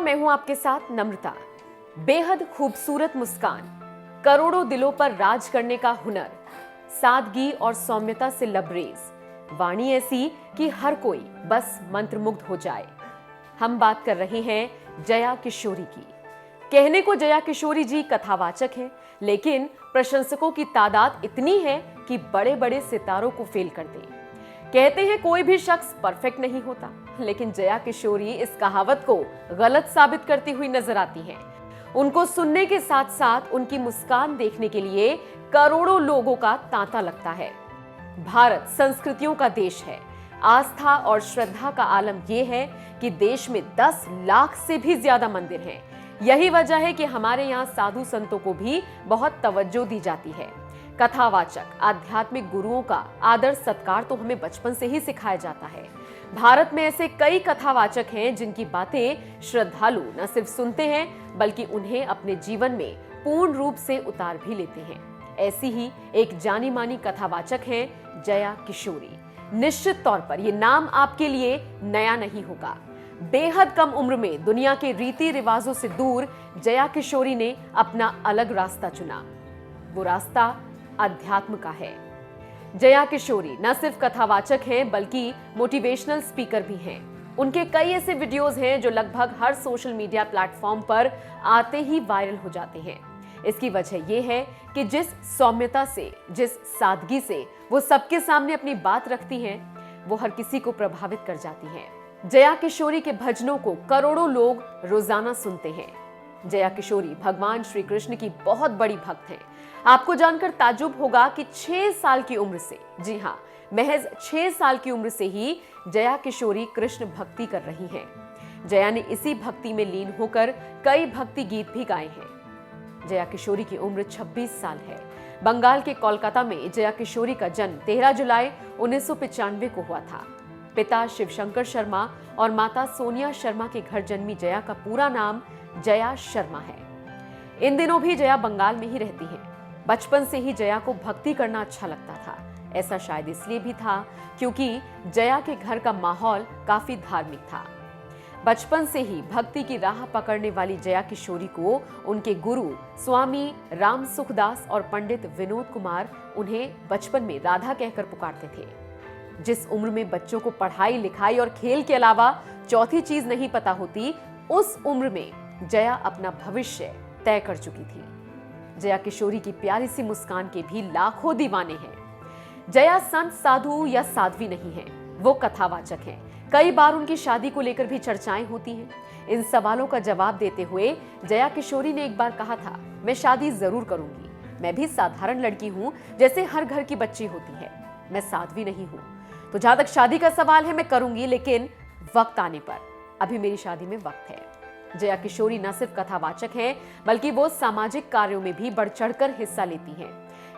मैं हूं आपके साथ नम्रता। बेहद खूबसूरत मुस्कान, करोड़ों दिलों पर राज करने का हुनर, सादगी और सौम्यता से लबरेज, वाणी ऐसी कि हर कोई बस मंत्रमुग्ध हो जाए। हम बात कर रहे हैं जया किशोरी की। कहने को जया किशोरी जी कथावाचक हैं, लेकिन प्रशंसकों की तादाद इतनी है कि बड़े बड़े सितारों को फेल कर दे। कहते हैं कोई भी शख्स परफेक्ट नहीं होता, लेकिन जया किशोरी इस कहावत को गलत साबित करती हुई नजर आती हैं। उनको सुनने के साथ साथ उनकी मुस्कान देखने के लिए करोड़ों लोगों का तांता लगता है। भारत संस्कृतियों का देश है। आस्था और श्रद्धा का आलम यह है कि देश में 10 लाख से भी ज्यादा मंदिर हैं। यही वजह है कि हमारे यहाँ साधु संतों को भी बहुत तवज्जो दी जाती है। कथावाचक, आध्यात्मिक गुरुओं का आदर सत्कार तो हमें बचपन से ही सिखाया जाता है। भारत में ऐसे कई कथावाचक हैं जिनकी बातें श्रद्धालु न सिर्फ सुनते हैं बल्कि उन्हें अपने जीवन में पूर्ण रूप से उतार भी लेते हैं। ऐसी ही एक जानी मानी कथावाचक हैं जया किशोरी। निश्चित तौर पर यह नाम आपके लिए नया नहीं होगा। बेहद कम उम्र में दुनिया के रीति रिवाजों से दूर जया किशोरी ने अपना अलग रास्ता चुना। वो रास्ता अध्यात्म का है। जया किशोरी न सिर्फ कथावाचक हैं बल्कि मोटिवेशनल स्पीकर भी हैं। उनके कई ऐसे वीडियोस हैं जो लगभग हर सोशल मीडिया प्लेटफॉर्म पर आते ही वायरल हो जाते हैं। इसकी वजह यह है कि जिस सौम्यता से, जिस सादगी से वो सबके सामने अपनी बात रखती हैं, वो हर किसी को प्रभावित कर जाती हैं। जया किशोरी के भजनों को करोड़ों लोग रोजाना सुनते हैं। जया किशोरी भगवान श्री कृष्ण की बहुत बड़ी भक्त हैं। आपको जानकर ताज्जुब होगा कि 6 साल की उम्र से, जी हाँ, महज 6 साल की उम्र से ही जया किशोरी कृष्ण भक्ति कर रही हैं। जया ने इसी भक्ति में लीन होकर कई भक्ति गीत भी गाए हैं। जया किशोरी की उम्र 26 साल है। बंगाल के कोलकाता में जया किशोरी का जन्म 13 जुलाई 1995 को हुआ था। पिता शिवशंकर शर्मा और माता सोनिया शर्मा के घर जन्मी जया का पूरा नाम जया शर्मा है। इन दिनों भी जया बंगाल में ही रहती हैं। बचपन से ही जया को भक्ति करना अच्छा लगता था। ऐसा शायद इसलिए भी था क्योंकि जया के घर का माहौल काफी धार्मिक था। बचपन से ही भक्ति की राह पकड़ने वाली जया किशोरी को उनके गुरु स्वामी राम सुखदास और पंडित विनोद कुमार उन्हें बचपन में राधा कहकर पुकारते थे। जिस उम्र में बच्चों को पढ़ाई लिखाई और खेल के अलावा चौथी चीज नहीं पता होती, उस उम्र में जया अपना भविष्य तय कर चुकी थी। जया किशोरी की प्यारी सी मुस्कान के भी लाखों दीवाने हैं। जया संत, साधु या साध्वी नहीं है, वो कथावाचक हैं। कई बार उनकी शादी को लेकर भी चर्चाएं होती हैं। इन सवालों का जवाब देते हुए जया किशोरी ने एक बार कहा था, मैं शादी जरूर करूंगी। मैं भी साधारण लड़की हूं, जैसे हर घर की बच्ची होती है। मैं साध्वी नहीं हूं। तो जहां तक शादी का सवाल है, मैं करूंगी, लेकिन वक्त आने पर। अभी मेरी शादी में वक्त है। जया किशोरी न सिर्फ कथावाचक हैं बल्कि वो सामाजिक कार्यों में भी बढ़ चढ़कर हिस्सा लेती हैं।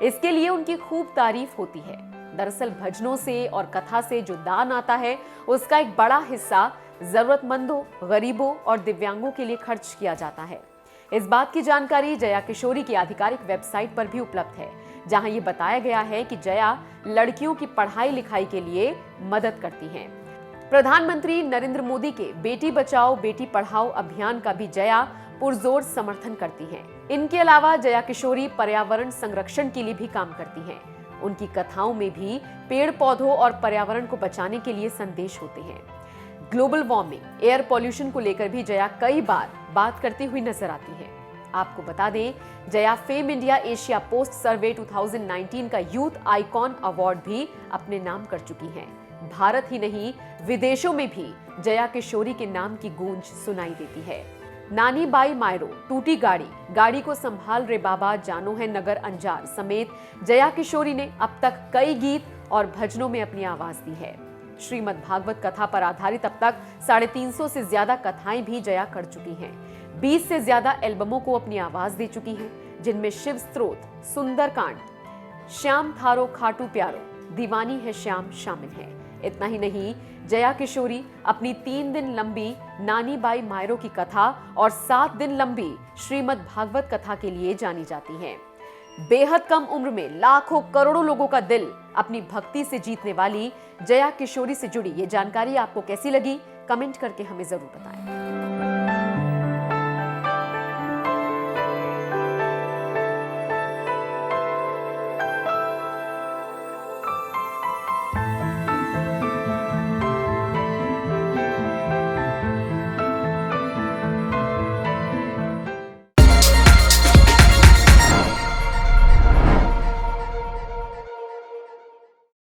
इसके लिए उनकी खूब तारीफ होती है। दरअसल भजनों से और कथा से जो दान आता है, उसका एक बड़ा हिस्सा जरूरतमंदों, गरीबों और दिव्यांगों के लिए खर्च किया जाता है। इस बात की जानकारी जया किशोरी की आधिकारिक वेबसाइट पर भी उपलब्ध है, जहां ये बताया गया है कि जया लड़कियों की पढ़ाई लिखाई के लिए मदद करती हैं। प्रधानमंत्री नरेंद्र मोदी के बेटी बचाओ बेटी पढ़ाओ अभियान का भी जया पुरजोर समर्थन करती हैं। इनके अलावा जया किशोरी पर्यावरण संरक्षण के लिए भी काम करती हैं। उनकी कथाओं में भी पेड़ पौधों और पर्यावरण को बचाने के लिए संदेश होते हैं। ग्लोबल वार्मिंग, एयर पॉल्यूशन को लेकर भी जया कई बार बात करती हुई नजर आती हैं। आपको बता दें, जया fame India Asia post survey 2019 का यूथ आइकॉन अवार्ड भी अपने नाम कर चुकी हैं। भारत ही नहीं, विदेशों में भी जया किशोरी के नाम की गूंज सुनाई देती है। नानी बाई मायरो, टूटी गाड़ी, गाड़ी को संभाल रे बाबा, जानो है नगर अंजार समेत जया किशोरी ने अब तक कई गीत और भजनों में अपनी आवाज दी है। श्रीमद् भागवत कथा पर आधारित अब तक 350 से ज्यादा कथाएं भी जया कर चुकी हैं। 20 से ज्यादा एल्बमों को अपनी आवाज दे चुकी हैं, जिनमें शिव स्तोत्र, सुंदरकांड, श्याम थारो खाटू प्यारो, दीवानी है श्याम शामिल है। इतना ही नहीं, जया किशोरी अपनी 3 दिन लंबी नानी बाई मायरो की कथा और 7 दिन लंबी श्रीमद् भागवत कथा के लिए जानी जाती हैं। बेहद कम उम्र में लाखों करोड़ों लोगों का दिल अपनी भक्ति से जीतने वाली जया किशोरी से जुड़ी ये जानकारी आपको कैसी लगी, कमेंट करके हमें जरूर बताएं।